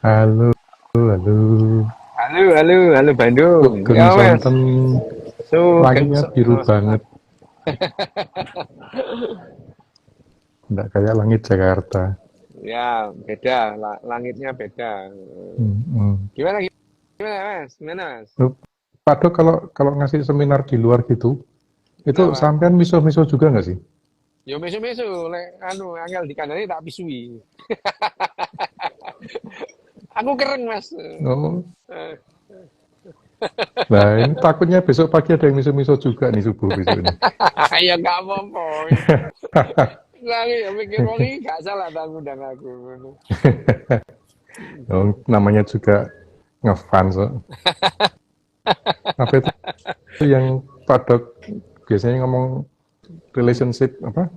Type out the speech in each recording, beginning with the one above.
Halo, halo. Halo Bandung. Sugeng Ya wes, sonten, sugeng langitnya biru banget, nggak kayak langit Jakarta. ya beda, langitnya beda. Hmm. Gimana gimana Mas? Gimana Mas? Loh, Pak Dok, kalau kalau ngasih seminar di luar gitu, itu Kenapa? sampean miso-miso juga nggak sih? Yo mesu-mesu, lek anu angel dikandani tak pisui. Aku keren Mas. Oh, nah ini takutnya besok pagi ada yang miso-miso juga nih subuh besok ini. Ya nggak apa-apa. Lagi ya mikir wong iki gak salah tak ngundang aku. Oh, namanya juga ngefans. So. Apa itu yang Pak Dok biasanya ngomong relationship apa?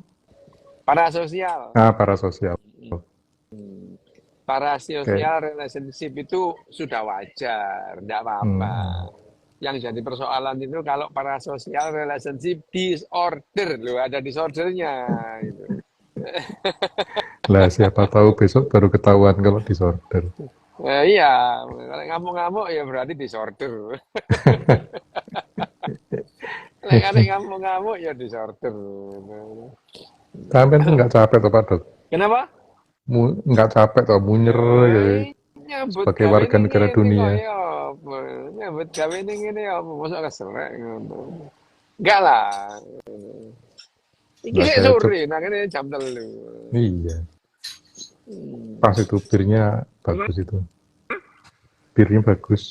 Para sosial. Ah, parasosial. Para Kayak, sosial relationship itu sudah wajar, tidak apa-apa. hmm. Yang jadi persoalan itu kalau para sosial relationship disorder, loh ada disordernya. Gitu. Lah siapa tahu besok baru ketahuan kalau disorder. Iya, kalau ngamuk-ngamuk ya berarti disorder. Kalau ngamuk-ngamuk ya disorder. Sampean tuh nggak capek tuh Pak Dok? Kenapa? Nggak capek tuh munyer gitu Yoi, nyambut sebagai gawe warga ning negara ngene dunia. kaya apa? Nyambut gawe ning ngene apa? Mosok keselek ngono. Enggak lah. Iki Lah sik saya cep, sore, nah kene jam 3. iya, Hmm. pas itu birnya Apa? bagus itu, birnya bagus.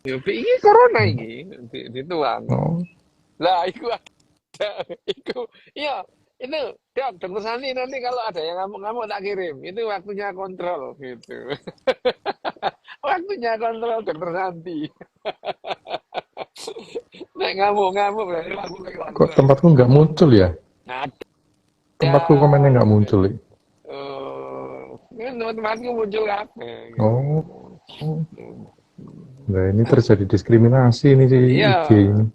Ya, iki corona iki dituang. Oh, Lah, iku ada, iku, iya, itu, Dok, dokter Sani nanti kalau ada yang ngamuk-ngamuk tak kirim. Itu waktunya kontrol, gitu. Waktunya kontrol dokter Santi. Nek ngamuk-ngamuk berarti waktunya kok kontrol. tempatku nggak muncul ya? Ada, Tempatku komennya nggak muncul. Ya? ini teman-temanku muncul apa? Oh, nah ini terjadi diskriminasi ini si IG Iya. ini.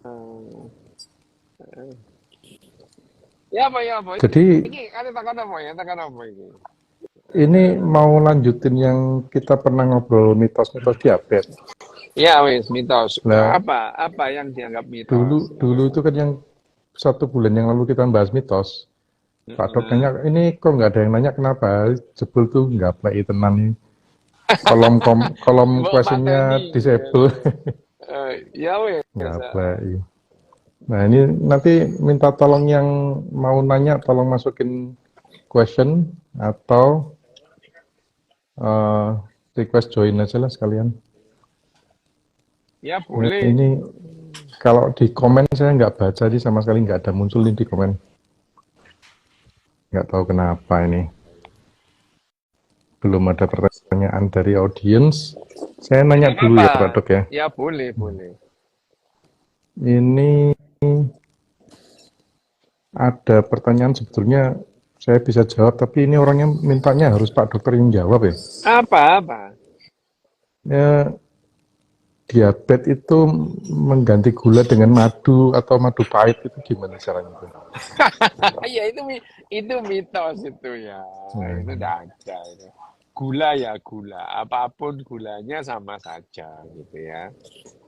Ya apa ya apa? Jadi Ini ada takkan apa ya? Takkan apa ini? ini mau lanjutin yang kita pernah ngobrol mitos-mitos diabetes. Ya wis mitos. Lah Apa yang dianggap dulu mitos? dulu itu kan yang 1 bulan yang lalu kita bahas mitos. Pak Dok Heeh. nanya, ini kok nggak ada yang nanya kenapa? Jebul tuh nggak play tenan nih. Kolom Mbok questionnya mateni. disable. Ya wis. Nggak play. Nah ini nanti minta tolong yang mau nanya, tolong masukin question atau eh, request join aja lah sekalian. Ya boleh. Ini kalau di komen saya nggak baca sih sama sekali nggak ada muncul nih di komen. Nggak tahu kenapa ini. Belum ada pertanyaan dari audiens. Saya Ya nanya nggak dulu apa-apa. ya Pak Dok ya. Ya boleh, boleh. Ini ada pertanyaan sebetulnya saya bisa jawab, tapi ini orangnya mintanya harus Pak Dokter yang jawab ya. Apa-apa? Ya, diabetes itu mengganti gula dengan madu atau madu pahit itu gimana caranya? Ya itu mitos itu ya. Itu Hmm. tidak ada itu. Gula ya gula, apapun gulanya sama saja gitu ya.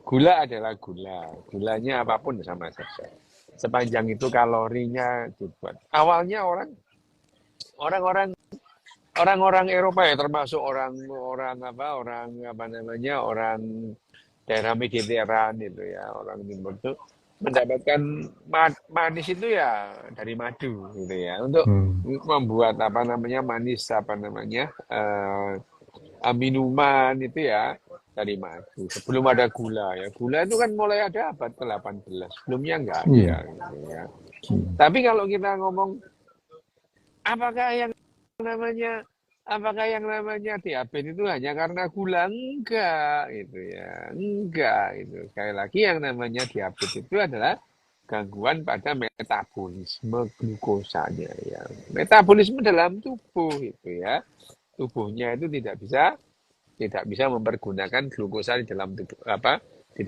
Gula adalah gula, gulanya apapun sama saja. Sepanjang itu kalorinya dibuat. Awalnya orang-orang orang-orang Eropa ya termasuk orang-orang apa namanya orang daerah Mediteran itu ya orang timur itu mendapatkan manis itu ya dari madu gitu ya untuk Hmm. membuat apa namanya manis apa namanya minuman itu ya dari madu sebelum ada gula itu kan mulai ada abad ke-18 sebelumnya nggak ada Iya. gitu ya Hmm. tapi kalau kita ngomong apakah yang namanya apakah yang namanya diabetes itu hanya karena gula? Enggak, itu ya. Enggak, itu. Sekali lagi yang namanya diabetes itu adalah gangguan pada metabolisme glukosanya ya. Metabolisme dalam tubuh itu ya. Tubuhnya itu tidak bisa mempergunakan glukosa di dalam tubuh apa di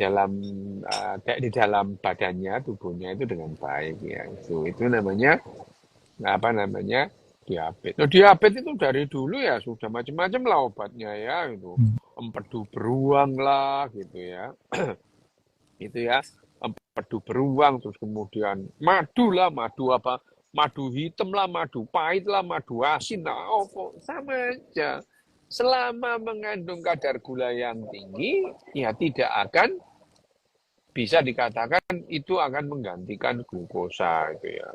dalam badannya tubuhnya itu dengan baik ya. Itu namanya apa namanya Diabetes. Nah, diabetes itu dari dulu ya sudah macam-macam lah obatnya ya itu. Empedu beruang lah gitu ya. Itu ya. Empedu beruang terus kemudian madu lah, madu apa? Madu hitam lah, madu pahit lah, madu asin lah. Oh, kok sama aja. Selama mengandung kadar gula yang tinggi, ya tidak akan bisa dikatakan itu akan menggantikan glukosa itu ya.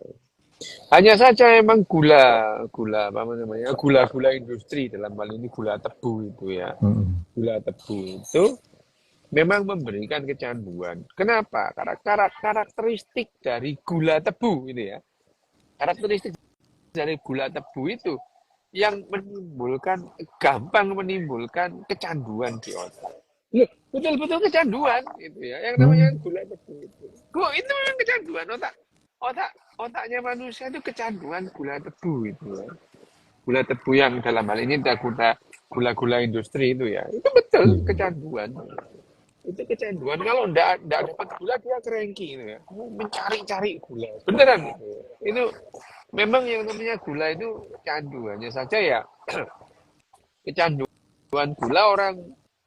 Hanya saja emang gula apa namanya, gula-gula industri dalam hal ini gula tebu itu ya. Gula tebu itu memang memberikan kecanduan. Kenapa? Karena karakteristik dari gula tebu ini ya. Karakteristik dari gula tebu itu yang gampang menimbulkan kecanduan di otak. Loh, betul-betul kecanduan itu ya. Yang namanya gula tebu itu. Kok itu memang kecanduan otaknya manusia itu kecanduan gula tebu itu ya. Gula tebu yang dalam hal ini gula-gula industri itu ya. Itu betul kecanduan. Itu kecanduan. Kalau enggak dapat gula dia cranky itu ya. Mencari-cari gula. Beneran itu. Itu memang yang namanya gula itu canduannya saja ya. Kecanduan gula orang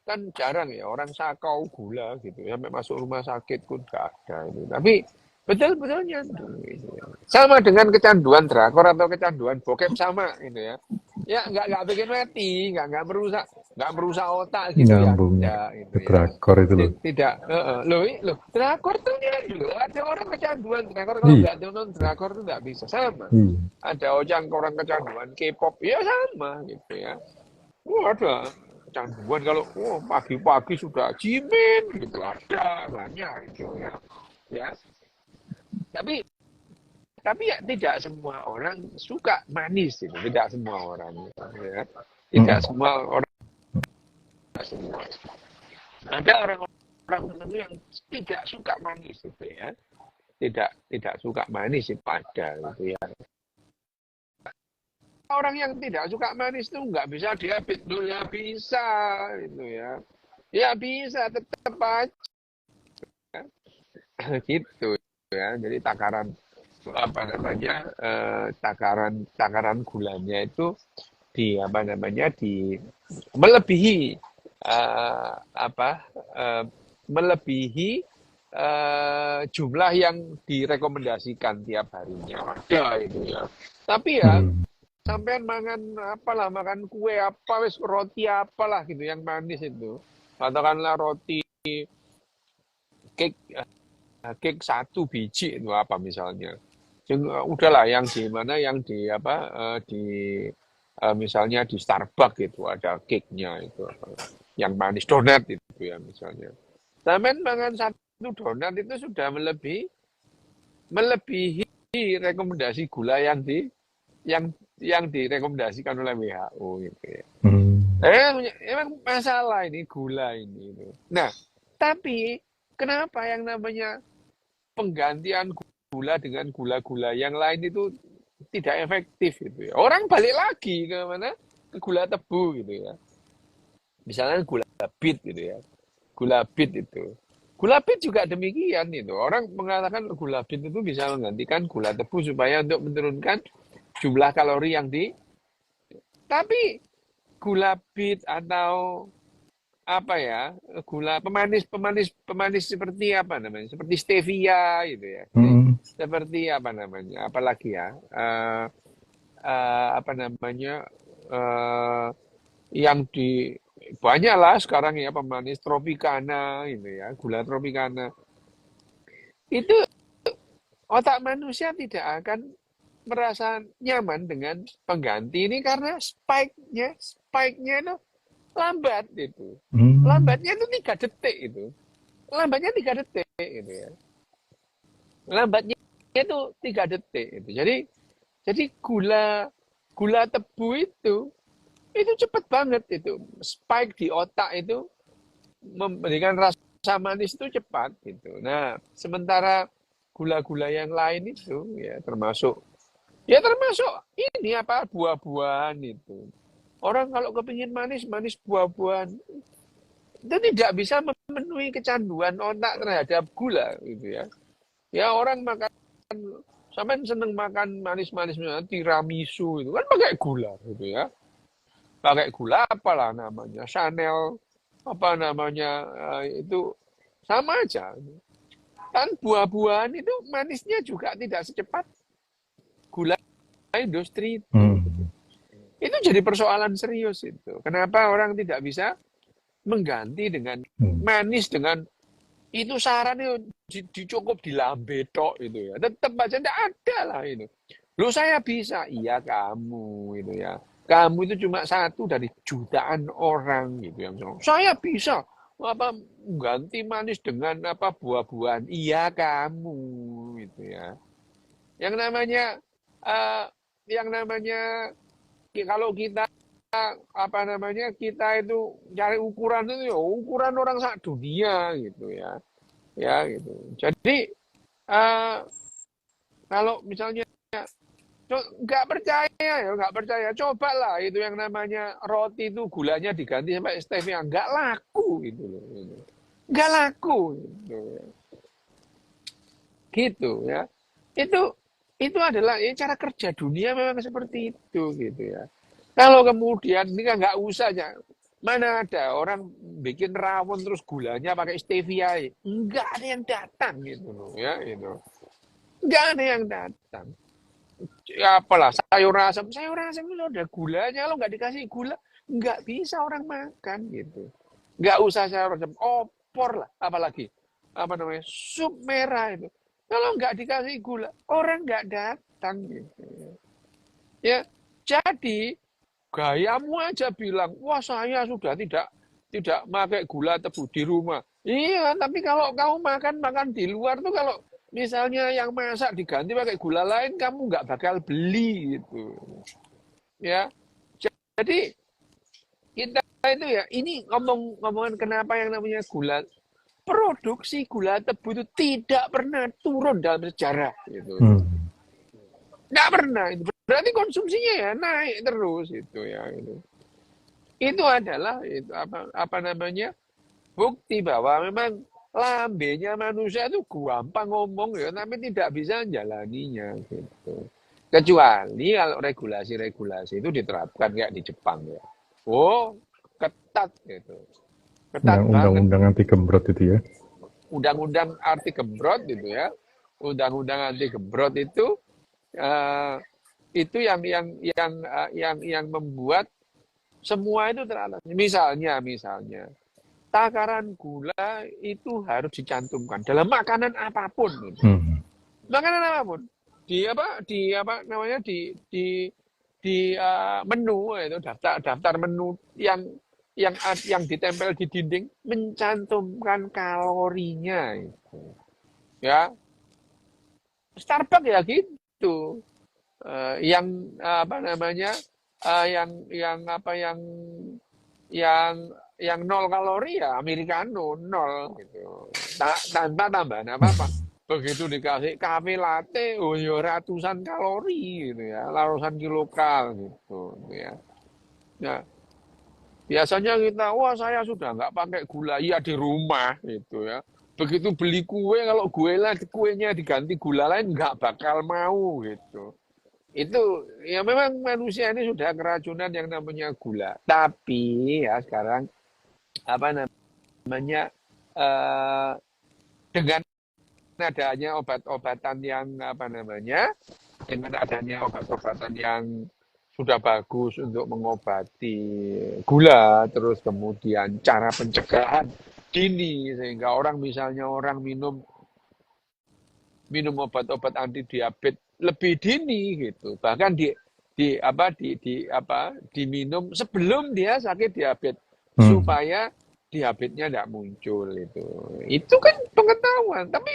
kan jarang ya, orang sakau gula gitu ya, sampai masuk rumah sakit pun gak ada itu. Tapi betul-betul nyandu gitu ya. Sama dengan kecanduan drakor atau kecanduan bokep sama itu ya. Ya nggak bikin mati, nggak merusak otak gitu ya, Nyambung tidak itu ke ya. drakor itu loh. Tidak, loh, drakor tuh nyandu. Ada orang kecanduan drakor kalau Iya, nggak nonton drakor tuh nggak bisa sama. iya. Ada orang kecanduan K-pop, ya sama gitu ya. Ada kecanduan kalau pagi-pagi sudah jimin gitu ada banyak itu ya. Ya. Tapi ya tidak semua orang suka manis itu, tidak semua orang ya. Tidak semua orang semua. Ada orang tertentu yang tidak suka manis itu ya. Tidak suka manis itu ada gitu ya. Orang yang tidak suka manis itu nggak bisa diabetes dulu ya bisa itu ya. Ya bisa tetap aja gitu ya. Jadi takaran apa namanya takaran gulanya itu di apa namanya di melebihi melebihi jumlah yang direkomendasikan tiap harinya ada itu ya. Tapi ya sampean makan kue apa wis roti apalah gitu yang manis itu. Katakanlah roti cake cake 1 biji itu apa misalnya. Udahlah yang di mana yang di misalnya di Starbucks itu ada cake-nya itu yang manis donat itu ya misalnya. Sampean makan 1 donat itu sudah melebihi rekomendasi gula yang direkomendasikan oleh WHO gitu ya. Emang masalah ini gula ini. Nah, tapi kenapa yang namanya penggantian gula dengan gula-gula yang lain itu tidak efektif gitu ya. Orang balik lagi ke mana? Ke gula tebu gitu ya. Misalnya gula bit gitu ya. Gula bit itu. Gula bit juga demikian itu. Orang mengatakan gula bit itu bisa menggantikan gula tebu supaya untuk menurunkan jumlah kalori yang tapi gula bit atau apa ya gula pemanis seperti apa namanya seperti stevia gitu ya seperti apa namanya apalagi ya apa namanya yang di banyak lah sekarang ya pemanis tropicana gitu ya gula tropicana itu otak manusia tidak akan merasa nyaman dengan pengganti ini karena spike-nya itu lambat itu. Lambatnya itu 3 detik itu. Lambatnya 3 detik gitu ya. Lambatnya itu 3 detik itu. Jadi gula tebu itu cepat banget itu. Spike di otak itu memberikan rasa manis itu cepat gitu. Nah, sementara gula-gula yang lain itu ya termasuk ini apa buah-buahan itu. Orang kalau kepingin manis buah-buahan itu tidak bisa memenuhi kecanduan otak terhadap gula gitu ya. Ya orang makan Sampai seneng makan manis-manis, tiramisu itu kan pakai gula gitu ya. Pakai gula apalah namanya, Chanel, apa namanya, itu sama aja. Kan buah-buahan itu manisnya juga tidak secepat gula industri itu. Hmm. Itu jadi persoalan serius itu. Kenapa orang tidak bisa mengganti dengan Hmm. manis dengan itu saran itu dicukup di lambe tok itu ya. Tetap aja tidak ada lah itu. Loh saya bisa, iya kamu itu ya. Kamu itu cuma satu dari jutaan orang gitu yang bilang, saya bisa apa ganti manis dengan apa buah-buahan. Iya kamu itu ya. Yang namanya eh, yang namanya kalau kita apa namanya kita itu cari ukuran itu ya ukuran orang sak dunia gitu ya. Ya gitu. Jadi eh, kalau misalnya nggak percaya ya, nggak percaya. Cobalah itu yang namanya roti itu gulanya diganti sama stevia. Nggak laku itu loh. Nggak laku gitu ya. Gitu ya. Itu itu adalah ya, cara kerja dunia memang seperti itu gitu ya. Kalau kemudian ini kan nggak usah ya. Mana ada orang bikin rawon terus gulanya pakai stevia. Nggak ada yang datang gitu loh ya itu. Nggak ada yang datang. Ya apalah sayur asam itu ada gulanya lo nggak dikasih gula nggak bisa orang makan gitu nggak usah sayur asam opor lah apalagi apa namanya sup merah itu kalau nggak dikasih gula orang nggak datang gitu ya jadi gayamu aja bilang wah saya sudah tidak pakai gula tebu di rumah iya tapi kalau kamu makan di luar tuh kalau misalnya yang masak diganti pakai gula lain, kamu nggak bakal beli gitu. Ya, jadi kita itu ya, ini ngomongin kenapa yang namanya gula, produksi gula tebu itu tidak pernah turun dalam sejarah gitu. Hmm. Nggak pernah, itu berarti konsumsinya ya naik terus itu ya. Itu adalah itu apa namanya bukti bahwa memang lambenya manusia itu gampang ngomong ya, tapi tidak bisa jalaninya gitu. Kecuali kalau regulasi-regulasi itu diterapkan kayak di Jepang ya. Oh, ketat gitu. Yang Ketat banget. undang-undang anti gembrot itu ya. Undang-undang anti gembrot gitu ya. Undang-undang anti gembrot eh, itu yang membuat semua itu teratasi. Misalnya takaran gula itu harus dicantumkan dalam makanan apapun. Hmm. Makanan apapun. Di apa namanya di menu itu daftar menu yang ditempel di dinding mencantumkan kalorinya itu. Ya, Starbucks ya gitu. Yang apa namanya? Yang apa yang yang nol kalori ya americano nol gitu tanpa tambahan apa-apa begitu dikasih kafe latte oh ya ratusan kalori gitu ya ratusan kilokal gitu ya nah biasanya kita wah saya sudah nggak pakai gula iya di rumah gitu ya begitu beli kue kalau kuenya diganti gula lain nggak bakal mau gitu itu ya memang manusia ini sudah keracunan yang namanya gula tapi ya sekarang apa namanya eh, dengan adanya obat-obatan yang apa namanya dengan adanya obat-obatan yang sudah bagus untuk mengobati gula terus kemudian cara pencegahan dini sehingga orang misalnya orang minum minum obat-obat anti diabetes lebih dini gitu bahkan diminum sebelum dia sakit diabetes Hmm. supaya diabetesnya tidak muncul itu kan pengetahuan tapi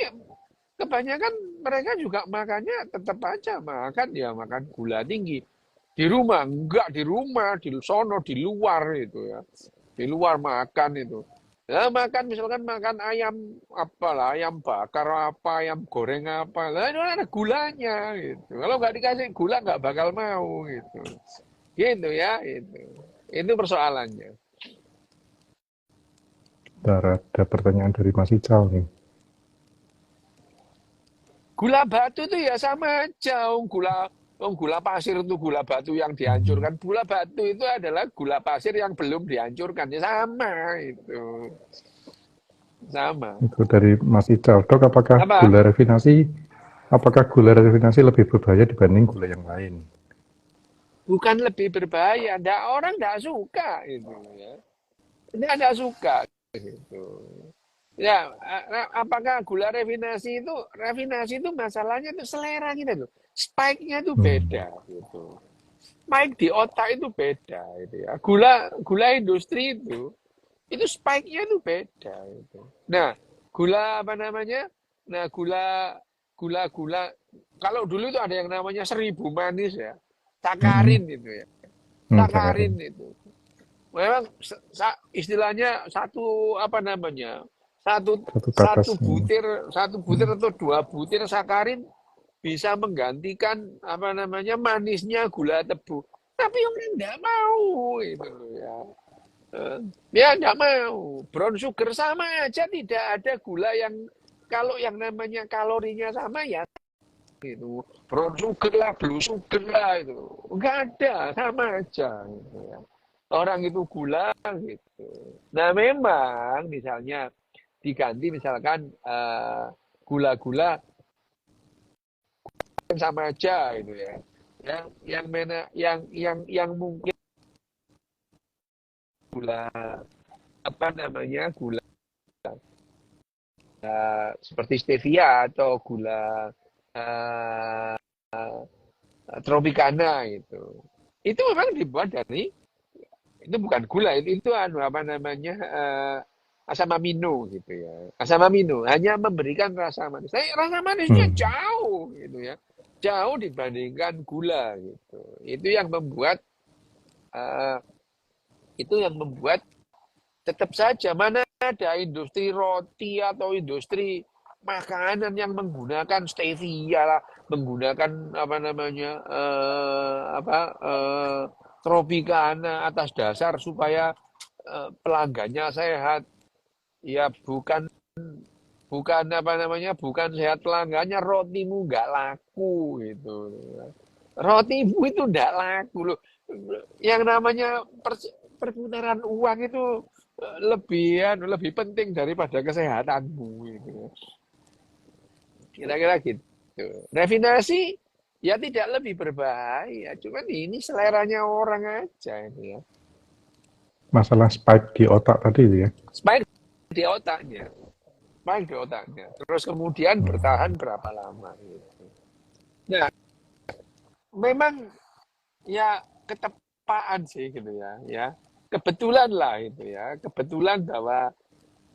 kebanyakan mereka juga makannya tetap aja makan ya makan gula tinggi di rumah enggak di rumah di sono di luar itu ya di luar makan itu ya makan misalkan makan ayam apalah ayam bakar apa ayam goreng apa lah itu ada gulanya gitu kalau nggak dikasih gula nggak bakal mau gitu ya itu persoalannya. Ntar ada pertanyaan dari Mas Ical nih. Gula batu itu ya sama aja. Gula pasir itu gula batu yang Hmm. dihancurkan. Gula batu itu adalah gula pasir yang belum dihancurkan. Ya sama itu. Sama. Itu dari Mas Ical. Dok, Apa? apakah gula rafinasi lebih berbahaya dibanding gula yang lain? Bukan lebih berbahaya. Orang tidak suka itu ya. Tidak suka gitu. Ya, apakah gula rafinasi itu masalahnya itu selera kita tuh. Spike-nya itu Hmm. beda gitu. Spike di otak itu beda itu ya. Gula industri itu spike-nya itu beda itu. Nah, gula apa namanya? Nah, gula kalau dulu itu ada yang namanya 1000 manis ya. Hmm. Sakarin itu ya. Sakarin. Sakarin itu. Memang istilahnya satu apa namanya? Satu Satu tetes. satu butir atau 2 butir sakarin bisa menggantikan apa namanya manisnya gula tebu. Tapi orang tidak mau itu loh ya. Ya tidak mau. Brown sugar sama aja tidak ada gula yang kalau yang namanya kalorinya sama ya itu brown sugar lah, blue sugar lah itu enggak ada sama aja gitu ya. Orang itu gula gitu. Nah memang misalnya diganti misalkan gula-gula yang sama aja gitu ya. Yang mana yang mungkin gula apa namanya gula seperti stevia atau gula uh, tropicana gitu. Itu memang dibuat dari itu bukan gula itu anu apa namanya asam amino gitu ya. Asam amino hanya memberikan rasa manis. Tapi rasa manisnya Hmm. jauh gitu ya. Jauh dibandingkan gula gitu. Itu yang membuat uh, itu yang membuat tetap saja mana ada industri roti atau industri makanan yang menggunakan stevia lah, menggunakan apa namanya tropicana atas dasar supaya pelanggannya sehat. Ya bukan apa namanya bukan sehat pelanggannya rotimu nggak laku gitu. Rotimu itu nggak laku loh. Yang namanya perputaran uang itu lebih penting daripada kesehatanmu gitu. Kira-kira gitu. Refinasi ya tidak lebih berbahaya, cuman ini seleranya orang aja ini ya. Masalah spike di otak tadi itu ya. Spike di otaknya, spike di otaknya. Terus kemudian Hmm. bertahan berapa lama gitu. Nah, memang ya ketepaan sih gitu ya, ya. Kebetulan lah itu ya, kebetulan bahwa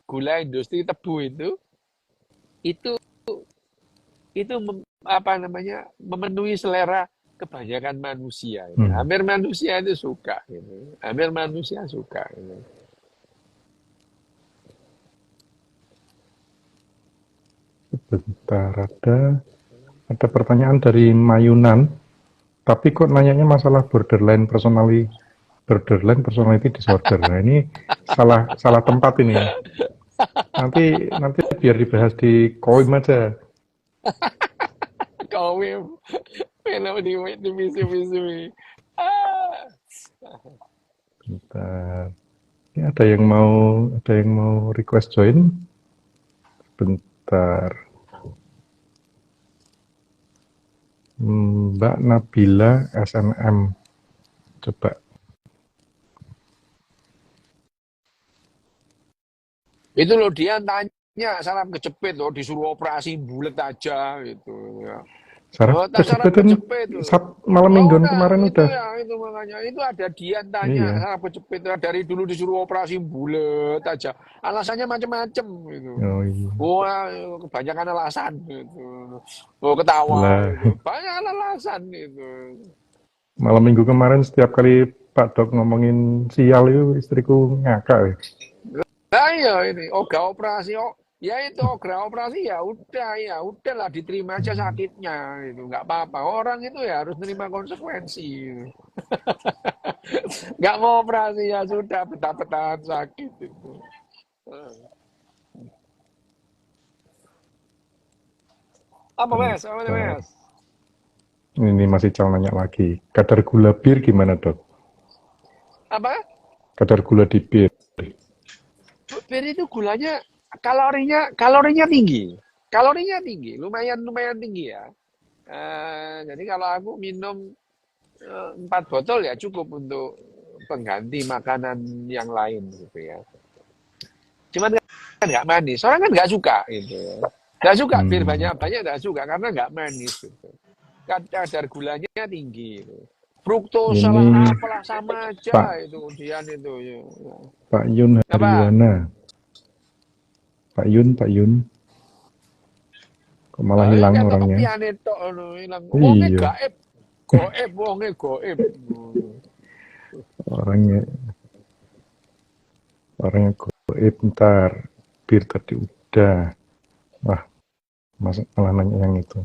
gula industri tebu itu apa namanya memenuhi selera kebanyakan manusia itu. Hmm. Hampir manusia itu suka gitu. Hampir manusia suka gitu. Sebentar, ada pertanyaan dari Mayunan, tapi kok nanyanya masalah borderline personality disorder. Nah, ini salah salah tempat ini. Nanti nanti biar dibahas di koim aja. Kau film di misu-misui. Ah. Bentar. Ini ada yang mau request join. Bentar. Mbak Nabila SNM. Coba. Itu loh dia tanya saraf kejepit loh disuruh operasi bulat aja gitu ya. Saraf Oh, tak saraf kejepitan kejepit loh. malam Oh, mingguan udah kemarin itu udah. ya itu makanya itu ada dia tanya Iya. saraf kejepit dari dulu disuruh operasi bulat aja. Alasannya macam-macam gitu. Oh iya. Wah, kebanyakan alasan gitu. Oh, ketawa Lah, gitu. Banyak alasan gitu. malam minggu kemarin setiap kali Pak Dok ngomongin sial itu istriku ngakak ya. Nah, iya ini ogah operasi ya itu ogah operasi ya udahlah diterima aja sakitnya itu nggak apa-apa orang itu ya harus terima konsekuensi gitu. Nggak mau operasi ya sudah betah-betahan sakit itu. Apa Mas? Apa nih Bentar. Mas? Ini masih Cal nanya lagi. Kadar gula bir gimana, Dok? Apa? Kadar gula di bir. Bir itu gulanya kalorinya tinggi. Kalorinya tinggi, lumayan lumayan tinggi ya. Jadi kalau aku minum 4 botol ya cukup untuk pengganti makanan yang lain gitu ya. Cuman kan nggak manis. Orang kan nggak suka gitu ya. Nggak suka bir Hmm, banyak-banyak nggak suka karena nggak manis gitu. Kadar gulanya tinggi gitu. Fruktosa ini lah apalah sama aja Pak itu kemudian itu ya. Pak Yun Apa? Hariwana. Pak Yun. Kok malah Ah, hilang kata orangnya? kepiane tok ngono ilang. Wonge Iya, gaib. Goib, wonge goib. orangnya orangnya goib ntar. Bir tadi udah. Wah, masa malah nanya yang itu.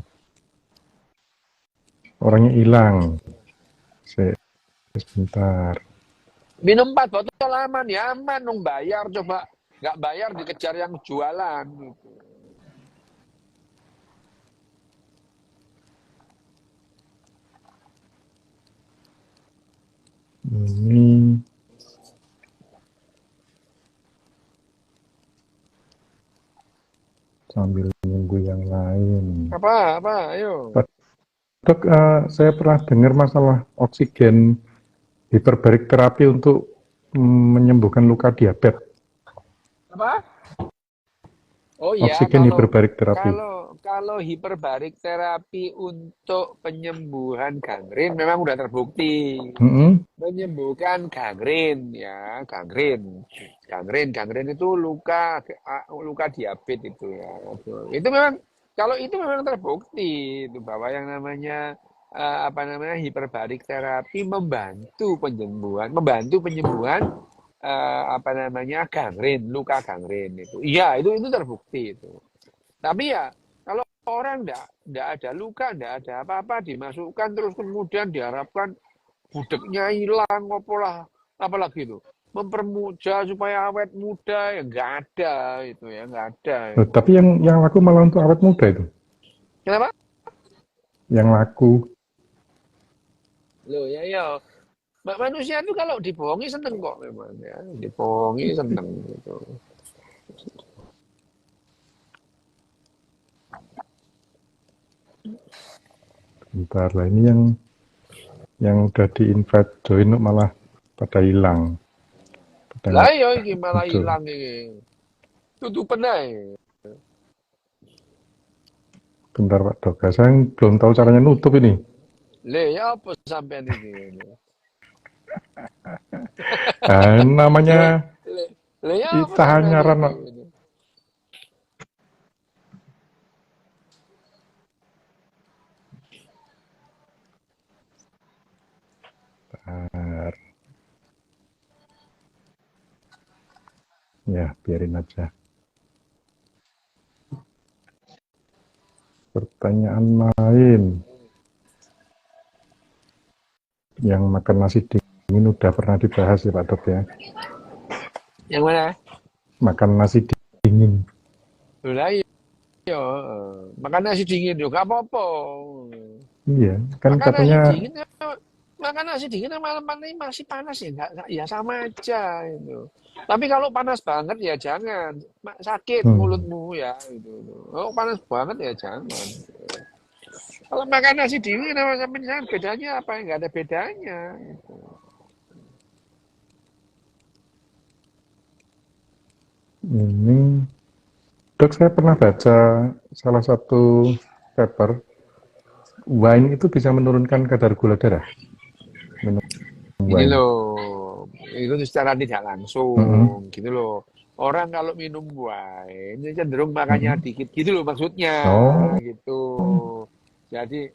Orangnya hilang. Sebentar. Minum 4 botol aman ya aman dong bayar coba. Nggak bayar dikejar yang jualan. Ini sambil nunggu yang lain. Apa? Ayo. Dok, saya pernah dengar masalah oksigen hiperbarik terapi untuk menyembuhkan luka diabetes. Apa? Oh ya, Oksigen hiperbarik terapi. kalau hiperbarik terapi untuk penyembuhan gangren memang udah terbukti. Mm-mm. Menyembuhkan gangren ya, gangren itu luka diabetes itu ya. Itu memang kalau itu memang terbukti itu bahwa yang namanya apa namanya hiperbarik terapi membantu penyembuhan apa namanya luka gangren itu. Iya, itu terbukti itu. Tapi ya kalau orang enggak ada luka, enggak ada apa-apa dimasukkan terus kemudian diharapkan budeknya hilang apalah apalagi itu mempermudah supaya awet muda ya enggak ada itu ya enggak ada itu. Tapi yang laku malah untuk awet muda itu. Kenapa? Yang laku. Loh ya manusia itu kalau dibohongi seneng kok memang ya dibohongi seneng gitu. Bentar lah, ini yang udah di-invite join malah pada hilang. Pada Lah nggak ya iki malah muncul. hilang iki. Tutupen ae. Bentar Pak Doga, saya belum tahu caranya nutup ini. Le ya apa sampean iki? Namanya Le le le ya apa Itahan sampean nyaran iki? Pak. Bentar. Ya, biarin aja. Pertanyaan lain. Yang makan nasi dingin udah pernah dibahas ya Pak Dok ya. Yang mana? Makan nasi dingin. Lah iya, makan nasi dingin yo gak apa-apa. Iya, kan Makan nasi katanya dingin ya, makan nasi dingin malam ini masih panas ya enggak ya sama aja itu. Tapi kalau panas banget ya jangan sakit hmm, mulutmu ya itu. Kalau panas banget ya jangan. Kalau makan nasi dingin sama misalnya bedanya apa? Enggak ada bedanya. ini Dok, saya pernah baca salah satu paper, wine itu bisa menurunkan kadar gula darah. Minum Ini wine. loh, itu secara tidak Mm-mm, langsung gitu loh. Orang kalau minum wine ini cenderung makannya mm-mm. dikit gitu loh maksudnya Oh, gitu. Jadi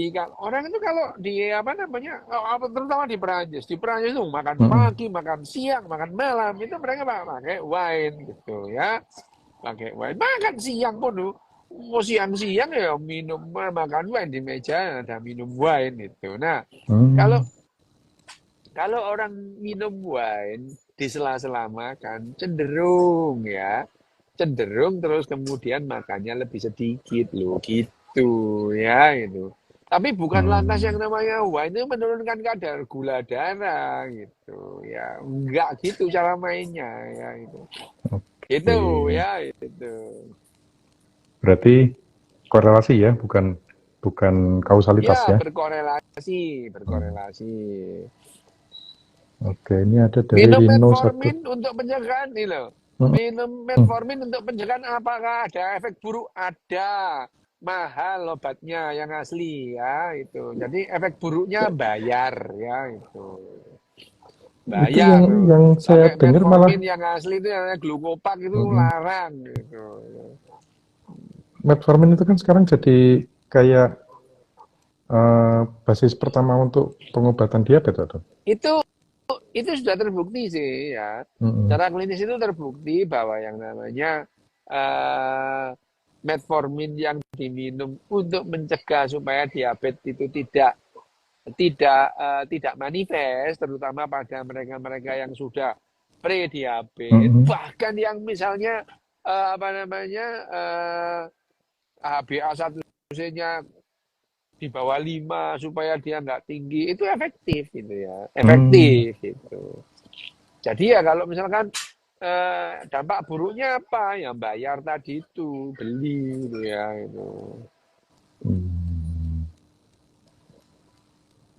kalau orang itu kalau di apa namanya, terutama di Perancis itu makan mm-mm. pagi, makan siang, makan malam itu mereka pakai wine gitu ya, pakai wine. Makan siang pun tuh, mau siang-siang ya minum makan wine di meja ada minum wine gitu. Nah kalau Hmm, kalau orang minum wine di sela-sela makan cenderung ya cenderung terus kemudian makannya lebih sedikit loh, gitu ya itu. Tapi bukan lantas yang namanya wah ini menurunkan kadar gula darah gitu ya, enggak gitu cara mainnya ya itu. Itu Oke. ya itu. Berarti korelasi ya, bukan bukan kausalitas Ya ya. berkorelasi, Hmm. berkorelasi. Oke, ini ada dari Minum Rino satu. metformin untuk pencegahan nih loh. Hmm, Minum hmm. metformin untuk pencegahan apakah ada efek buruk? Ada. Mahal obatnya yang asli ya itu. Jadi efek buruknya bayar ya itu. Itu Bayar. yang saya Pakai dengar malah metformin yang asli itu yang glukopak itu mm, larang gitu. metformin itu kan sekarang jadi kayak basis pertama untuk pengobatan diabetes, Dok. Itu itu sudah terbukti sih ya. Mm-mm. Secara klinis itu terbukti bahwa yang namanya eh, metformin yang diminum untuk mencegah supaya diabetes itu tidak manifest, terutama pada mereka-mereka yang sudah pre-diabetes, Mm-mm. bahkan yang misalnya apa namanya HbA1c-nya di bawah 5 supaya dia nggak tinggi, itu efektif gitu ya, Hmm. efektif gitu. Jadi ya kalau misalkan dampak buruknya apa? Ya bayar tadi itu, beli gitu ya itu. Hmm.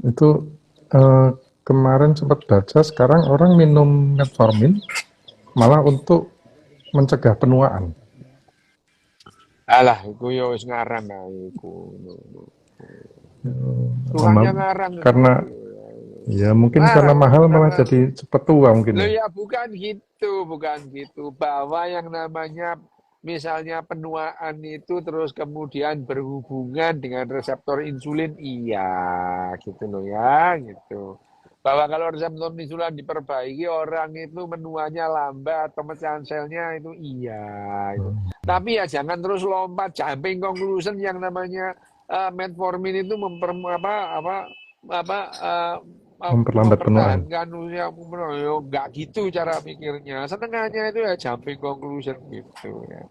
Itu eh, kemarin sempat baca, sekarang orang minum metformin malah untuk mencegah penuaan. Alah, iku ya wis ngarang lah iku. Tukangnya Eh, ngarang karena iku. ya mungkin karena Ngarang, mahal malah karena jadi cepat tua mungkin lo ya. ya bukan gitu, bukan gitu. Bahwa yang namanya misalnya penuaan itu terus kemudian berhubungan dengan reseptor insulin, iya gitu loh ya, gitu. Bahwa kalau reseptor insulin diperbaiki orang itu menuanya lambat, pemecahan selnya itu iya itu. Hmm. Tapi ya jangan terus lompat jumping conclusion yang namanya metformin itu apa Memperlambat penuaan. mempertahankan usia yo nggak gitu cara mikirnya. Senengannya itu ya jumping conclusion gitu ya.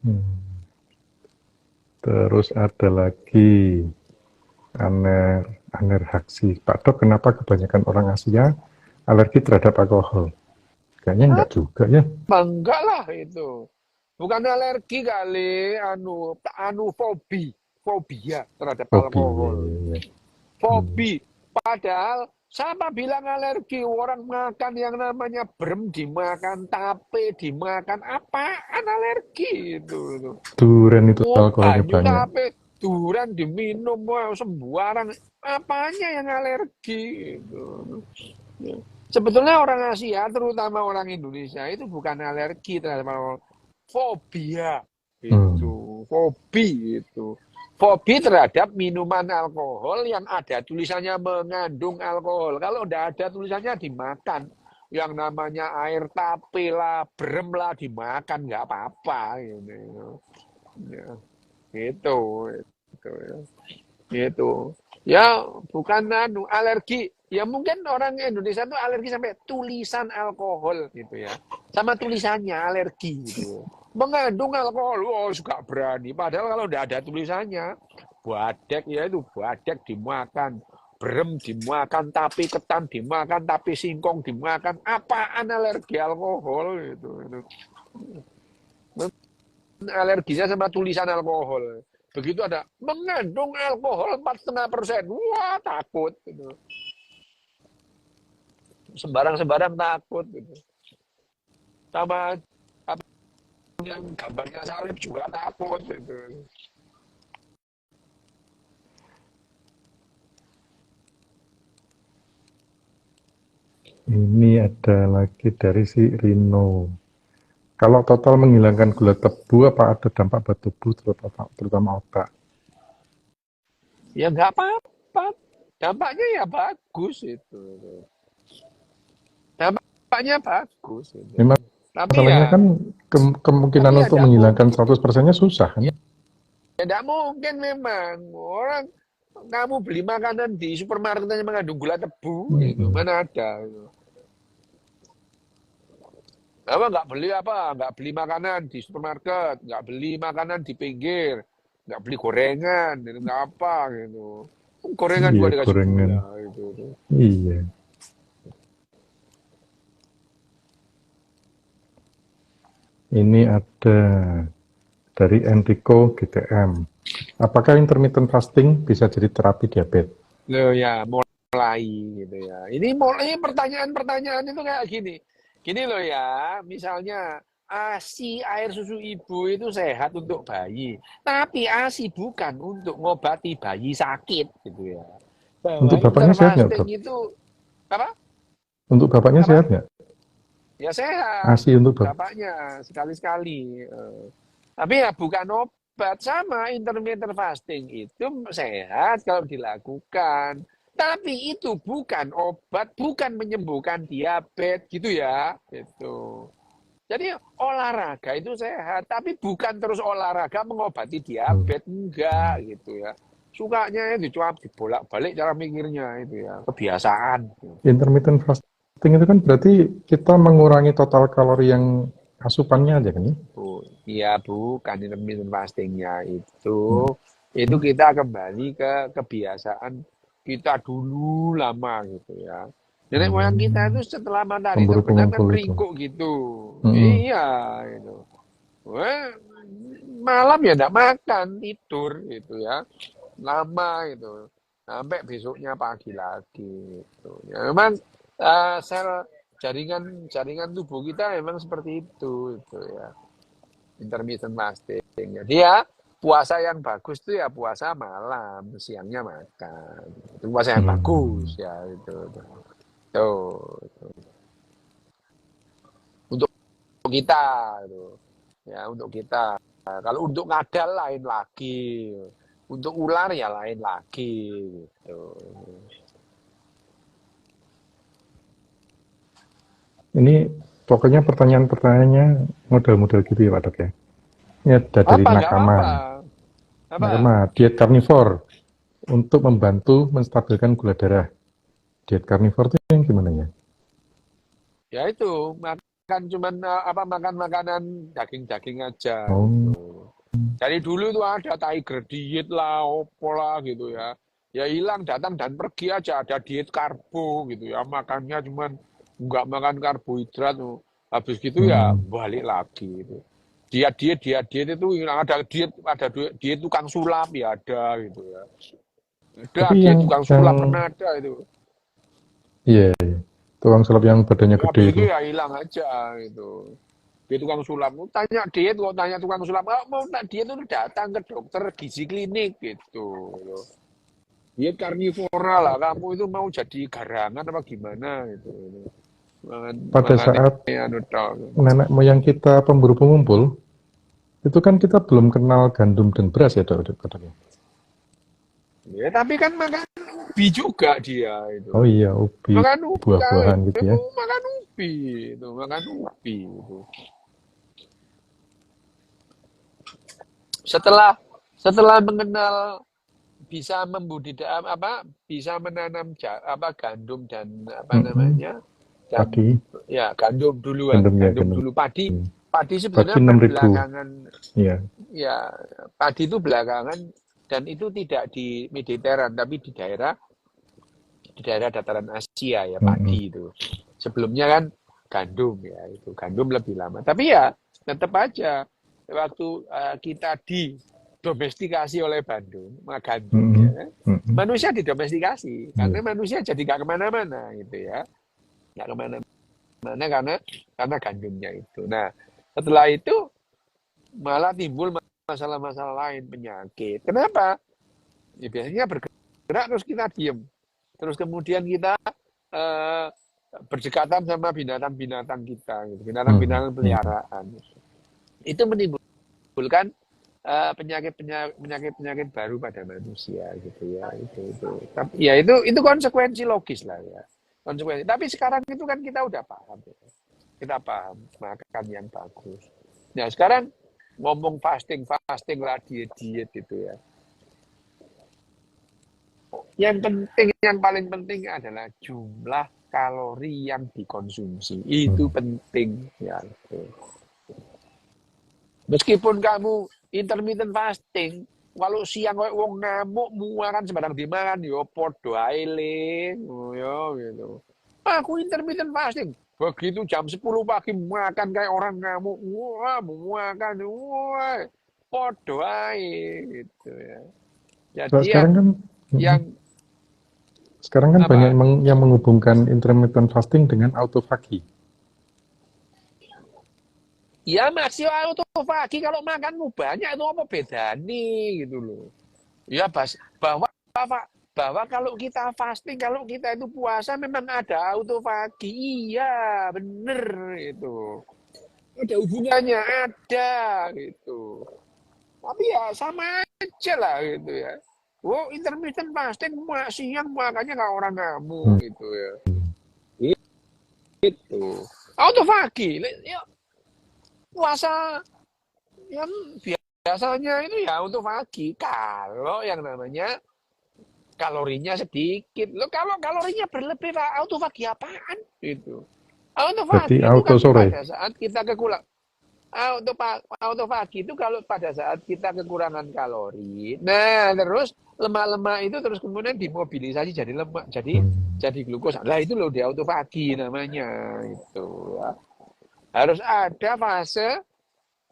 Hmm. Terus ada lagi anerhaksi. Pak Dok, kenapa kebanyakan orang Asia alergi terhadap alkohol? Kayaknya enggak juga ya. Enggak lah itu. Bukan alergi kali, anu fobia terhadap Hobi. Ya, alkohol. ya, ya. Hmm. Fobi. Padahal siapa bilang alergi? Orang makan yang namanya brem dimakan, tape dimakan, apaan alergi itu. Durian itu Oh, alkoholnya banyu banyak. tape, durian diminum, wah, sembarang. Apanya yang alergi? Gitu. Ya. Sebetulnya orang Asia, terutama orang Indonesia, itu bukan alergi terhadap alkohol. Fobia. Hmm. Itu. Fobi itu. Fobi terhadap minuman alkohol yang ada tulisannya mengandung alkohol. Kalau tidak ada tulisannya dimakan. Yang namanya air tape lah, brem lah dimakan, nggak apa-apa. Gitu. Ya. Gitu, itu ya. Gitu. Ya, bukan alergi. Ya mungkin orang Indonesia tuh alergi sampai tulisan alkohol gitu ya. Sama tulisannya alergi gitu. Mengandung alkohol, oh suka berani. Padahal kalau tidak ada tulisannya, badek ya itu badek dimakan, brem dimakan, tapi ketan dimakan, tapi singkong dimakan. Apaan alergi alkohol itu. Alerginya sama tulisan alkohol. Begitu ada mengandung alkohol 4,5%. Wah, takut gitu. Sembarang-sembarang takut gitu. Sama apa yang gambarnya salib juga takut gitu. Ini ada lagi dari si Rino. Kalau total menghilangkan gula tebu, apa ada dampak buat tubuh, terutama otak? Ya nggak apa-apa. Dampaknya ya bagus itu. Dampaknya bagus itu. Memang Tapi masalahnya ya, kan kemungkinan tapi ya untuk tidak menghilangkan mungkin. 100%-nya susah kan? Ya tidak mungkin memang orang kamu beli makanan di supermarket yang mengandung gula tebu itu Hmm. mana ada gitu. Apa nggak beli apa? Nggak beli makanan di supermarket, nggak beli makanan di pinggir, nggak beli gorengan, gitu, nggak apa gitu. Gorengan Iya, juga dikasih gorengan. gula gitu. Iya. Ini ada dari Enrico GTM. Apakah intermittent fasting bisa jadi terapi diabetes? Loh ya mulai gitu ya. Ini mulai pertanyaan-pertanyaan itu kayak gini. Gini loh ya, misalnya ASI air susu ibu itu sehat untuk bayi, tapi ASI bukan untuk ngobati bayi sakit gitu ya. Bahwa Untuk bapaknya sehat nggak, interfasting Bro? itu apa? Untuk bapaknya Apa? sehat nggak? Ya sehat, ASI untuk bapak. bapaknya sekali-sekali. Tapi ya bukan obat, sama intermittent fasting itu sehat kalau dilakukan. Tapi itu bukan obat, bukan menyembuhkan diabetes gitu ya. Gitu. Jadi olahraga itu sehat, tapi bukan terus olahraga mengobati Hmm. diabetes, enggak gitu ya. Sukanya itu cuma dibolak-balik cara mikirnya itu ya, kebiasaan. Intermittent fasting itu kan berarti kita mengurangi total kalori yang asupannya aja kan ya? Iya bukan intermittent fastingnya Hmm. itu kita kembali ke kebiasaan kita dulu lama gitu ya. Nenek moyang kita itu Hmm. setelah matahari Pemburu terbenam kan pengumpul itu. meringkuk gitu. Hmm. Iya itu. Wah, malam ya enggak makan, tidur gitu ya. Lama gitu. Sampai besoknya pagi lagi gitu. Ya memang sel jaringan jaringan tubuh kita memang seperti itu ya. Intermittent fasting. Jadi ya puasa yang bagus tuh ya puasa malam, siangnya makan. Itu puasa yang bagus Hmm. ya itu. Tuh, untuk kita itu. Ya untuk kita. Kalau untuk ngadal lain lagi. Untuk ular ya lain lagi gitu. Ini pokoknya pertanyaan-pertanyaannya model-model gitu ya Pak Dok ya. Ini ada dari Apa nggak Nakama. apa-apa. Apa? Nakama, diet karnivor untuk membantu menstabilkan gula darah. Diet karnivor itu yang gimana ya? Ya itu makan cuman apa makan makanan daging-daging aja Oh, gitu. Dari dulu itu ada tiger diet lah, opo lah gitu ya. Ya hilang datang dan pergi aja ada diet karbo gitu ya. Makannya cuman nggak makan karbohidrat tuh. Habis gitu ya hmm. balik lagi gitu. Diet itu diet tukang sulap ya ada gitu ya. Ada Tapi diet yang tukang yang sulap pernah ada itu. iya, iya. Tukang sulap yang badannya gede Habis itu itu. ya hilang aja gitu. Dia tukang sulap, tanya diet kok tanya tukang sulap, kalau mau tak diet itu datang ke dokter gizi klinik gitu. Diet karnivora lah, kamu itu mau jadi garangan apa gimana gitu. Mangan, Pada mangan saat anu tok. nenek moyang kita pemburu pengumpul, itu kan kita belum kenal gandum dan beras ya Dok, Dok, Dok, ya? Ya, tapi kan makan ubi juga dia itu. Oh iya, ubi, Makan ubi, buah-buahan gitu ya. makan ubi itu, makan ubi itu. Setelah setelah mengenal bisa membudidaya apa bisa menanam apa gandum dan apa Mm-mm. namanya dan Padi, ya gandum ya, gandum gandum. dulu padi Padi sebetulnya kan 6.000. belakangan Iya. ya padi itu belakangan dan itu tidak di Mediteran tapi di daerah dataran Asia ya Mm-mm. padi itu sebelumnya kan gandum ya itu gandum lebih lama tapi ya tetap aja waktu kita didomestikasi oleh Bandung gandum Mm-mm. ya kan Mm-mm. manusia didomestikasi karena Iya. manusia jadi nggak kemana-mana gitu ya nggak kemana-mana karena gandumnya itu. Nah setelah itu malah timbul masalah-masalah lain penyakit. Kenapa? Ya biasanya bergerak terus kita diem. Terus kemudian kita eh, berdekatan sama binatang-binatang kita, gitu. Mm. Binatang-binatang Iya. peliharaan. Itu menimbulkan penyakit-penyakit baru pada manusia gitu ya itu tapi ya itu konsekuensi logis lah ya konsekuensi tapi sekarang itu kan kita udah paham ya. Kita paham makan yang bagus nah sekarang ngomong fasting lah diet itu ya yang penting yang paling penting adalah jumlah kalori yang dikonsumsi. Itu penting ya. Meskipun kamu intermittent fasting, kalau siang kayak wong ngamuk muakan sembarang dimakan yo podo ae ling. Yo gitu. Aku intermittent fasting. Begitu jam 10 pagi makan kayak orang ngamuk. Wah, makan. Wah, podo ae gitu ya. Kalau Jadi sekarang yang kan banyak apa? yang menghubungkan intermittent fasting dengan autophagy. Ya masih autofagi kalau makanmu banyak itu apa bedanya gitu loh. Ya bahwa bahwa kalau kita fasting, kalau kita itu puasa memang ada autofagi. Iya, bener itu. Ada hubungannya, ada gitu. Tapi ya sama aja lah gitu ya. Oh, intermittent fasting siang makannya kayak orang ngamuk Hmm. gitu ya. Itu. Autofagi. Ya, puasa yang biasanya itu ya untuk pagi. Kalau yang namanya kalorinya sedikit. Lo kalau kalorinya berlebih, Pak, autofagi apaan? Itu. Berarti Autofagi itu auto kan sore. pada saat kita kekurangan. Autofagi itu kalau pada saat kita kekurangan kalori. Nah, terus lemak-lemak itu terus kemudian dimobilisasi jadi lemak, jadi glukosa. Lah itu loh di autofagi namanya itu ya. Harus ada fase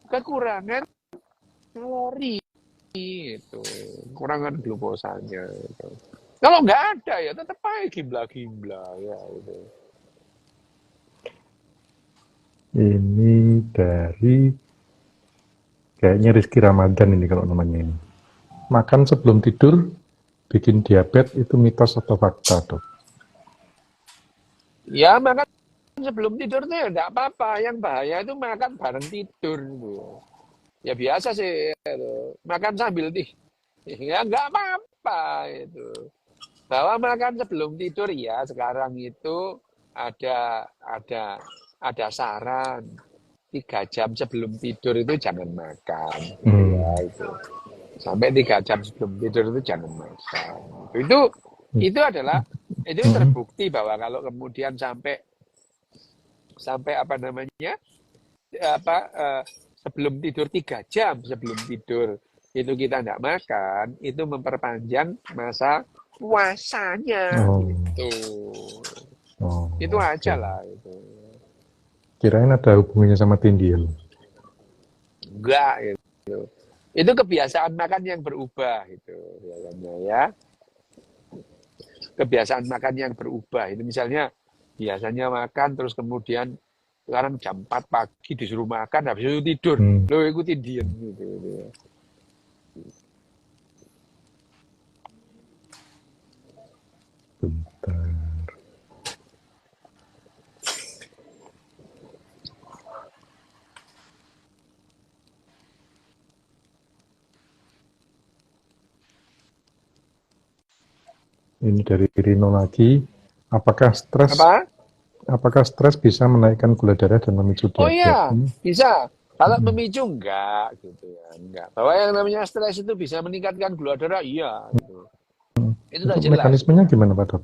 kekurangan kalori itu, kurangan glukosanya itu. Kalau nggak ada ya tetap aja gibla-gibla ya itu. Ini dari kayaknya Rizky Ramadan ini kalau namanya ini. Makan sebelum tidur bikin diabetes itu mitos atau fakta, Dok? Ya makan sebelum tidur tuh ya nggak apa-apa. Yang bahaya itu makan bareng tidur gitu. Ya biasa sih itu. Makan sambil ya nggak apa-apa itu. Bahwa makan sebelum tidur ya sekarang itu ada saran 3 jam sebelum tidur itu jangan makan gitu ya itu. Sampai 3 jam sebelum tidur itu jangan makan. Itu adalah itu terbukti bahwa kalau kemudian sampai apa namanya sebelum tidur 3 jam sebelum tidur itu kita tidak makan, itu memperpanjang masa puasanya Oh, gitu. Itu oke. aja lah itu. Kirain ada hubungannya sama tindil. Enggak gitu. Itu kebiasaan makan yang berubah itu biasanya ya. Kebiasaan makan yang berubah. Itu misalnya biasanya makan terus kemudian sekarang jam 4 pagi disuruh makan habis itu tidur. Lo ikuti diem gitu. Bentar. Ini dari Rino lagi. Apakah Apa? stres bisa menaikkan gula darah dan memicu Oh diabetes? iya, bisa. Kalau memicu enggak gitu ya, enggak. Bahwa yang namanya stres itu bisa meningkatkan gula darah, iya gitu. Itu Itu udah jelas mekanismenya gitu. gimana, Pak Dok?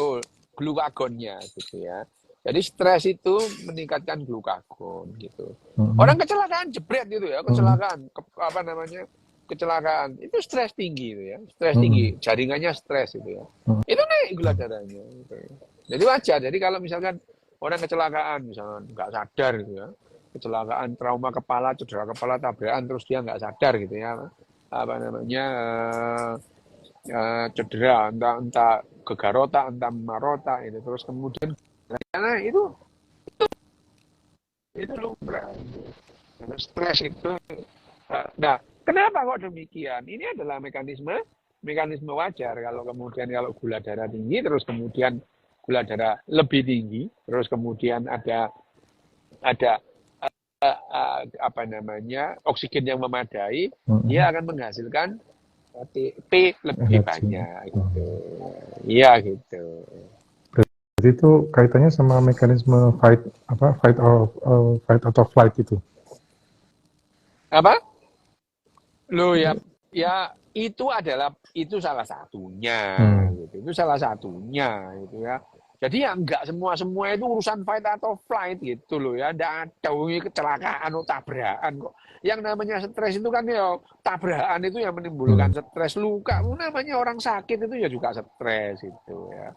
Oh, glukagonnya gitu ya. Jadi stres itu meningkatkan glukagon gitu. Orang kecelakaan jebret gitu ya, kecelakaan apa namanya? Kecelakaan itu stres tinggi gitu ya. Stres tinggi, jaringannya stres gitu ya. Itu naik gula darahnya gitu. Jadi wajar. Jadi kalau misalkan orang kecelakaan misalnya nggak sadar gitu ya. Kecelakaan trauma kepala, cedera kepala, tabrakan terus dia nggak sadar gitu ya. Apa namanya? Cedera entah gegarota entah marota itu terus kemudian karena itu lumrah karena stres itu nah kenapa kok demikian ini adalah mekanisme wajar kalau kemudian kalau gula darah tinggi terus kemudian gula darah lebih tinggi terus kemudian ada apa namanya oksigen yang memadai dia akan menghasilkan P lebih Energi. banyak gitu. Iya gitu. Jadi itu kaitannya sama mekanisme fight out of flight itu. Apa? Loh ya ya itu salah satunya gitu. Itu salah satunya gitu ya. Jadi ya enggak semua itu urusan fight atau flight gitu loh ya. Enggak ada ini kecelakaan atau tabrakan kok. Yang namanya stres itu kan ya tabrakan itu yang menimbulkan Hmm. stres. Luka namanya orang sakit itu ya juga stres itu ya.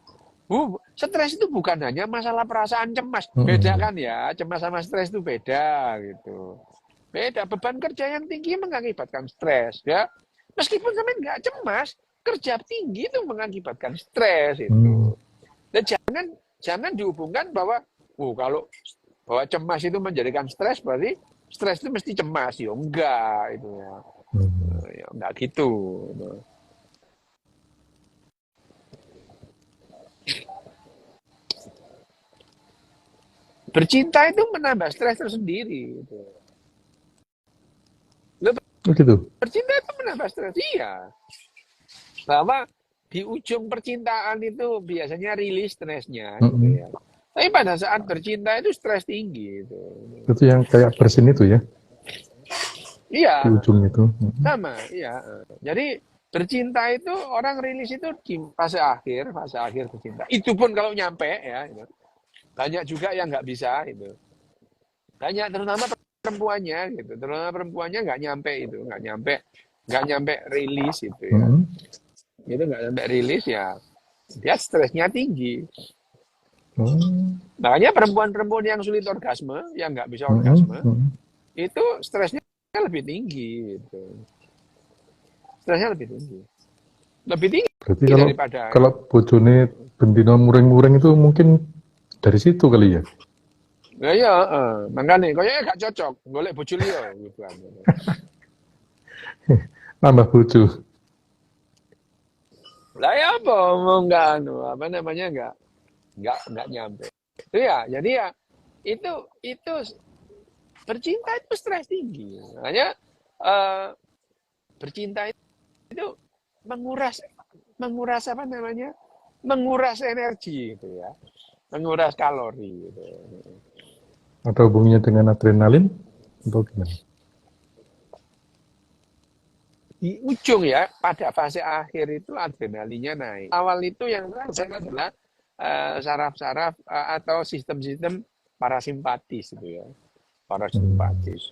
Stres itu bukan hanya masalah perasaan cemas. Beda Hmm. kan ya, cemas sama stres itu beda gitu. Beda, beban kerja yang tinggi mengakibatkan stres ya. Meskipun sampai nggak cemas, kerja tinggi itu mengakibatkan stres Hmm. itu. Dan jangan dihubungkan bahwa kalau bahwa cemas itu menjadikan stres berarti stres itu mesti cemas. Ya enggak itu ya. Hmm. Ya enggak gitu. Bercinta itu menambah stres tersendiri gitu. Lo Oh gitu. bercinta itu menambah stres. Iya. Bahwa di ujung percintaan itu biasanya rilis stresnya gitu Hmm. ya. Tapi pada saat bercinta itu stres tinggi gitu. Itu yang kayak bersin itu ya, di Iya, ujung itu. Hmm. sama, iya. Jadi bercinta itu orang rilis itu di fase akhir bercinta. Itu pun kalau nyampe ya, gitu. Banyak juga yang nggak bisa itu. Banyak terutama perempuannya gitu. Terutama perempuannya nggak nyampe rilis itu ya. Hmm. Itu nggak nyampe rilis ya. Dia stresnya tinggi. Oh. Makanya perempuan-perempuan yang sulit orgasme, yang nggak bisa Hmm. orgasme, Hmm. itu stresnya lebih tinggi gitu. Stresnya lebih tinggi. Lebih Berarti tinggi kalau daripada kalau bojone bendino muring-muring itu mungkin dari situ kali ya. ya iya, makanya kayaknya gak cocok golek bojo liya gitu kan. Nambah bojo. Lah ya apa mau enggak apa namanya enggak nyampe. Itu ya, jadi ya itu bercinta itu stres tinggi. Makanya eh, bercinta itu menguras menguras apa namanya? Menguras energi gitu ya. Menguras kalori gitu. Ada hubungannya dengan adrenalin atau gimana? Di ujung ya, pada fase akhir itu adrenalinnya naik. Awal itu yang terangsang adalah saraf-saraf atau sistem-sistem parasimpatis itu ya. Hmm. Parasimpatis.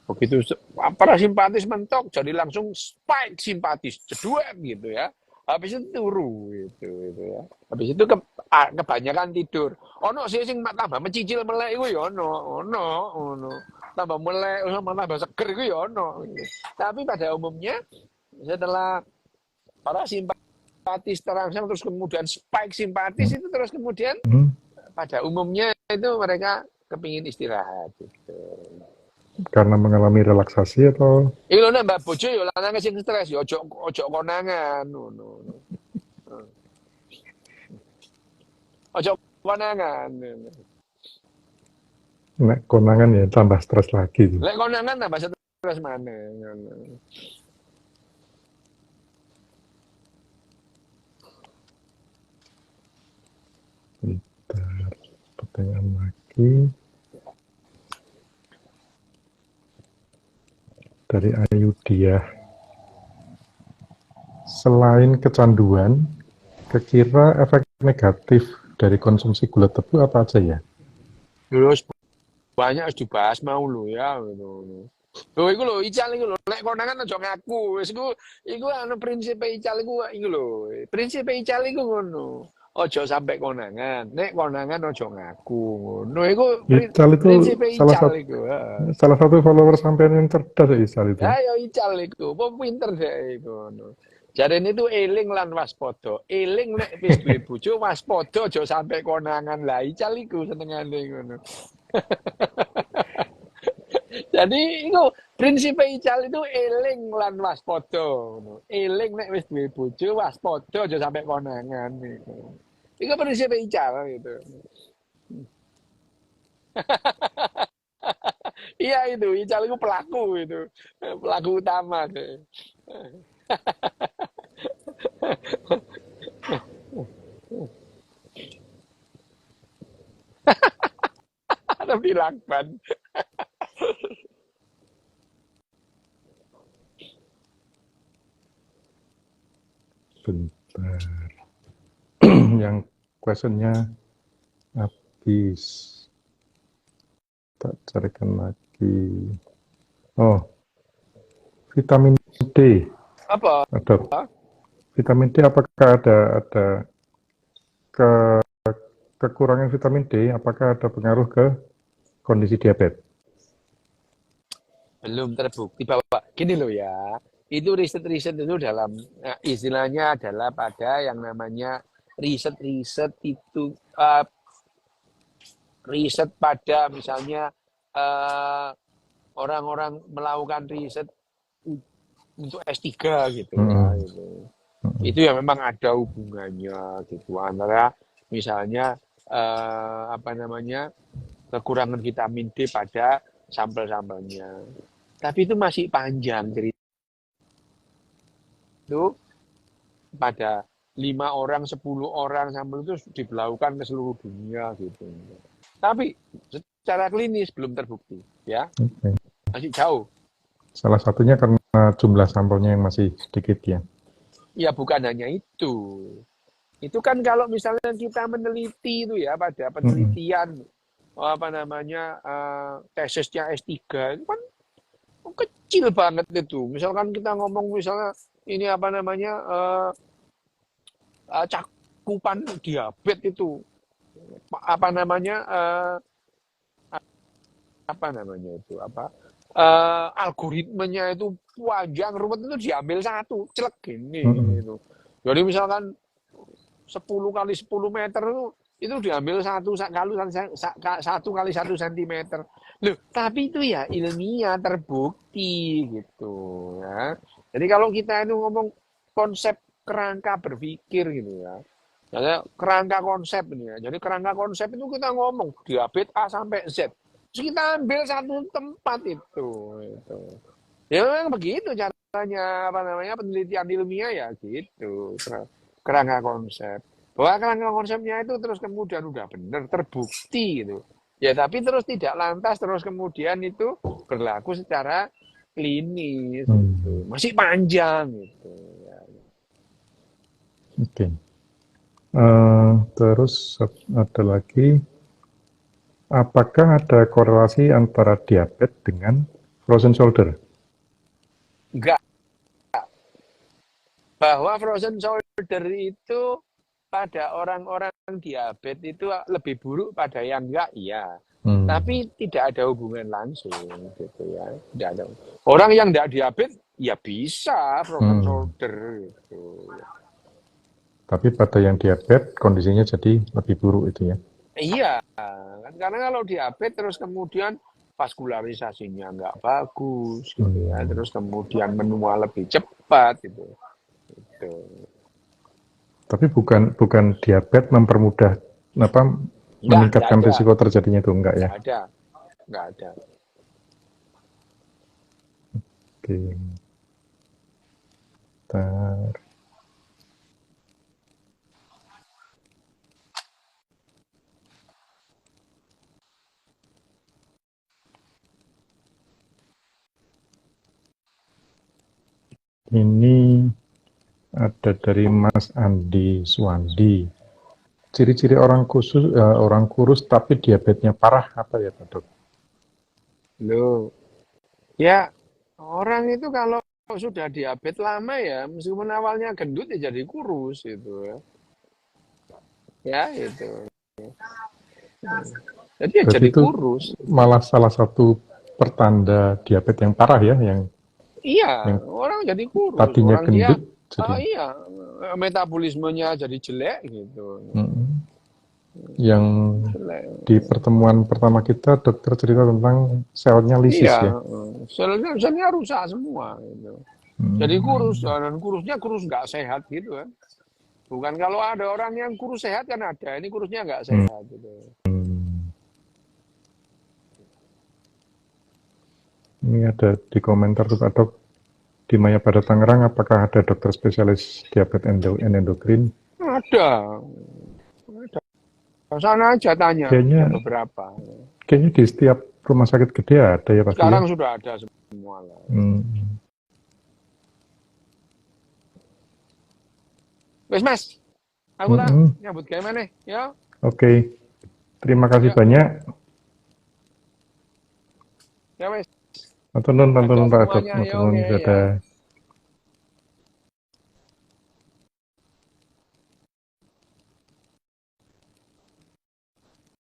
Begitu parasimpatis mentok jadi langsung spike simpatis, jeduem gitu ya. Habis itu turu gitu ya. Habis itu kebanyakan tidur. Ono sih sing tambah mencicil melek iku ya ono. Tambah melek sama tambah seger iku ya ono. Tapi pada umumnya setelah parasimpatis terangsang terus kemudian spike simpatis itu terus kemudian Hmm. pada umumnya itu mereka kepingin istirahat gitu. Karena mengalami relaksasi atau Iki lho nek mbak bojo ya lanang sing stres ya ojo konangan ngono. Ojo konangan. nek konangan ya tambah stres lagi tuh. Lek konangan tambah stres maneh ngono. Bentar, pertanyaan lagi dari Ayudia. Selain kecanduan, kira efek negatif dari konsumsi gula tebu apa aja ya? Terus banyak harus dibahas mau lho ya gitu. Lho iku lho ical iku lho nek konangan aja ngaku. Wis iku anu prinsip ical iku lho. Prinsip ical iku ngono. Ojo sampai konangan. Nek konangan ojo ngaku. Ngono iku Ical itu prinsip salah ical satu iku. Heeh. salah satu follower sampean yang cerdas ya Ical itu. Ya ical iku. Apa pinter deh iku ngono. Jarene itu eling lan waspada. Eling nek wis duwe bojo waspada aja sampai konangan. Lah ical iku senengane ngono. Jadi itu prinsip ical itu eling lan waspada ngono. Eling nek wis duwe bojo waspada aja sampai konangan iku. Iku prinsip ical gitu. Iya itu, ical itu pelaku itu. Pelaku utama deh. Tapi lakban. Bentar. Yang questionnya biologis. Tak carikan lagi. Oh, vitamin D. Apa? Ada vitamin D, apakah ada ke kekurangan vitamin D, apakah ada pengaruh ke kondisi diabetes? Belum terbukti bahwa gini loh ya. Itu riset-riset itu dalam istilahnya adalah pada yang namanya riset-riset itu riset pada misalnya eh, orang-orang melakukan riset untuk S3 gitu ya Mm-mm. gitu. Itu ya memang ada hubungannya gitu antara misalnya apa namanya kekurangan vitamin D pada sampel-sampelnya. Tapi itu masih panjang cerita itu pada 5 orang, 10 orang sampel itu diberlakukan ke seluruh dunia gitu. Tapi secara klinis belum terbukti ya, Okay. masih jauh. Salah satunya karena jumlah sampelnya yang masih sedikit ya. Ya bukan hanya itu. Itu kan kalau misalnya kita meneliti itu ya pada Mm-mm. penelitian apa namanya tesisnya S3 itu kan kecil banget itu. Misalkan kita ngomong misalnya ini apa namanya cakupan diabetes itu apa namanya apa namanya itu apa algoritmenya itu panjang ruwet itu diambil satu celek gini Mm-mm. itu. Jadi misalkan 10 kali 10 meter itu diambil satu kali 1 sentimeter. Loh, tapi itu ya ilmiah terbukti gitu ya. Jadi kalau kita itu ngomong konsep kerangka berpikir gitu ya. Jadi kerangka konsep ini ya. Jadi kerangka konsep itu kita ngomong diabetes A sampai Z. Terus kita ambil satu tempat itu. Gitu. Ya memang begitu caranya apa namanya penelitian ilmiah ya gitu. Kerangka konsep. Bahwa kerangka konsepnya itu terus kemudian udah benar terbukti gitu. Ya tapi terus tidak lantas terus kemudian itu berlaku secara klinis gitu. Hmm. Masih panjang gitu. Ya. Oke. Terus ada lagi, apakah ada korelasi antara diabetes dengan frozen shoulder? Enggak, bahwa frozen shoulder itu pada orang-orang diabetes itu lebih buruk pada yang enggak, iya. Hmm. Tapi tidak ada hubungan langsung gitu ya. Tidak ada. Orang yang enggak diabetes ya bisa frozen Hmm. shoulder gitu. Tapi pada yang diabetes kondisinya jadi lebih buruk itu ya. Iya, kan karena kalau diabetes terus kemudian vaskularisasinya nggak bagus gitu ya. Hmm. Terus kemudian menua lebih cepat gitu. Gitu. Tapi bukan diabetes mempermudah apa Enggak meningkatkan ada. risiko terjadinya itu enggak ya. Enggak ada. Enggak ada. Oke. Bentar. Ini ada dari Mas Andi Suwandi. Ciri-ciri orang kurus tapi diabetesnya parah apa ya Pak Dok? Loh, ya orang itu kalau sudah diabetes lama ya, meskipun awalnya gendut ya jadi kurus gitu ya. Ya itu. Jadi ya Berarti jadi itu kurus. malah salah satu pertanda diabetes yang parah ya, Iya, yang orang jadi kurus. tadinya Orang dia, gendut oh jadi. iya, metabolismenya jadi jelek gitu. Mm, yang Jelek. di pertemuan pertama kita dokter cerita tentang selnya lisis Iya, ya. selnya rusak semua gitu. Jadi kurus, Hmm, dan kurusnya kurus nggak sehat gitu kan. Bukan kalau ada orang yang kurus sehat kan ada, ini kurusnya nggak hmm, sehat gitu. hmm. Ini ada di komentar tuh Pak Dok, di Maya pada Tangerang apakah ada dokter spesialis diabetes endokrin? Ada, ada. Sana aja tanya, ada Kayaknya beberapa. kayaknya di setiap rumah sakit gede ada ya pasti ya. Sekarang sudah ada semua lah. Hmm. Wes mas, aku tak Hmm. nyambut kayak mana? Ya. Oke. Terima kasih Ya, banyak. ya wes. Matur nuwun Dadah Pak Adot. semuanya, Matur ya nuwun oke ya. dadah.